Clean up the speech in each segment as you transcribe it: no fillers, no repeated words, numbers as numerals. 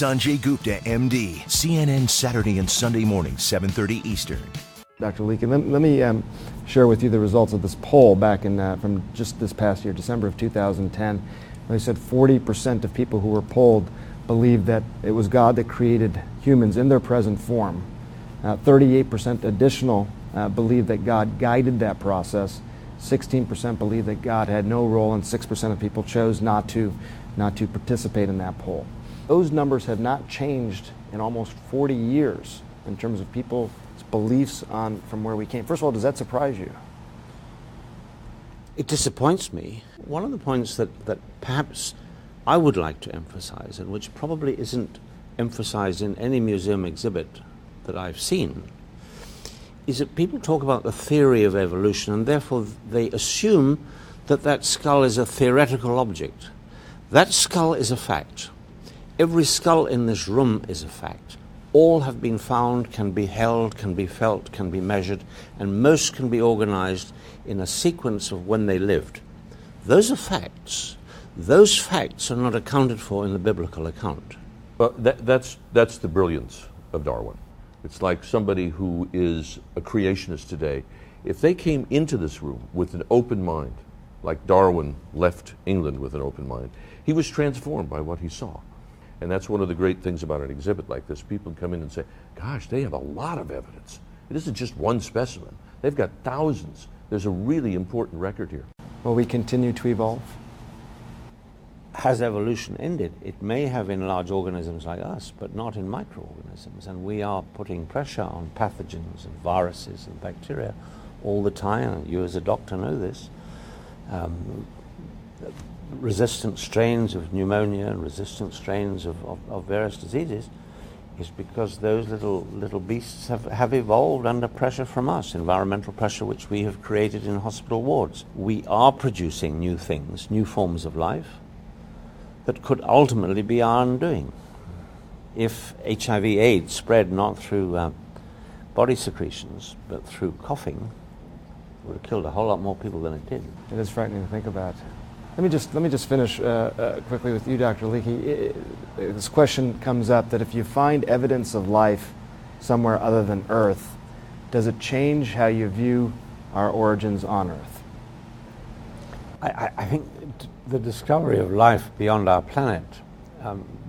Sanjay Gupta, MD, CNN Saturday and Sunday morning, 7:30 Eastern. Dr. Leakey, let me share with you the results of this poll back in from just this past year, December of 2010. They said 40% of people who were polled believed that it was God that created humans in their present form. 38% additional believed that God guided that process. 16% believed that God had no role, and 6% of people chose not to participate in that poll. Those numbers have not changed in almost 40 years in terms of people's beliefs on from where we came. First of all, does that surprise you? It disappoints me. One of the points that perhaps I would like to emphasize, and which probably isn't emphasized in any museum exhibit that I've seen, is that people talk about the theory of evolution, and therefore they assume that that skull is a theoretical object. That skull is a fact. Every skull in this room is a fact. All have been found, can be held, can be felt, can be measured, and most can be organized in a sequence of when they lived. Those are facts. Those facts are not accounted for in the biblical account. Well, that's the brilliance of Darwin. It's like somebody who is a creationist today. If they came into this room with an open mind, like Darwin left England with an open mind, he was transformed by what he saw. And that's one of the great things about an exhibit like this. People come in and say, gosh, they have a lot of evidence. It isn't just one specimen. They've got thousands. There's a really important record here. Will we continue to evolve? Has evolution ended? It may have in large organisms like us, but not in microorganisms. And we are putting pressure on pathogens and viruses and bacteria all the time. You as a doctor know this. Resistant strains of pneumonia and resistant strains of various diseases is because those little beasts have evolved under pressure from us, environmental pressure which we have created in hospital wards. We are producing new things, new forms of life that could ultimately be our undoing. If HIV/AIDS spread not through body secretions but through coughing, it would have killed a whole lot more people than it did. It is frightening to think about. Let me just finish quickly with you, Dr. Leakey. This question comes up that if you find evidence of life somewhere other than Earth, does it change how you view our origins on Earth? I think the discovery of life beyond our planet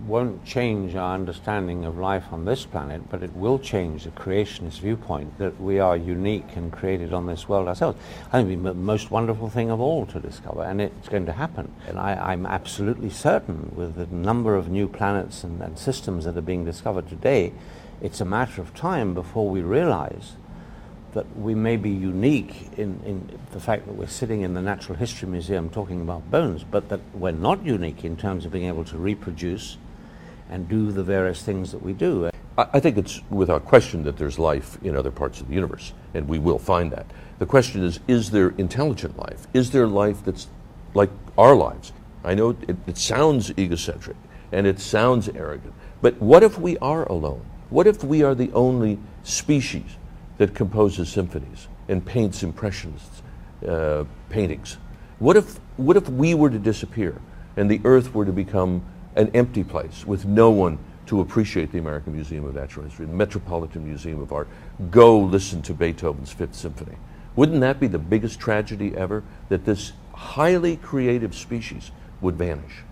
won't change our understanding of life on this planet, but it will change the creationist viewpoint that we are unique and created on this world ourselves. I think it will be the most wonderful thing of all to discover, and it's going to happen. And I'm absolutely certain with the number of new planets and systems that are being discovered today, it's a matter of time before we realize that we may be unique in the fact that we're sitting in the Natural History Museum talking about bones, but that we're not unique in terms of being able to reproduce and do the various things that we do. I think it's without question that there's life in other parts of the universe, and we will find that. The question is there intelligent life? Is there life that's like our lives? I know it sounds egocentric, and it sounds arrogant, but what if we are alone? What if we are the only species that composes symphonies and paints impressionist paintings? What if we were to disappear and the Earth were to become an empty place with no one to appreciate the American Museum of Natural History, the Metropolitan Museum of Art? Go listen to Beethoven's Fifth Symphony. Wouldn't that be the biggest tragedy ever, that this highly creative species would vanish?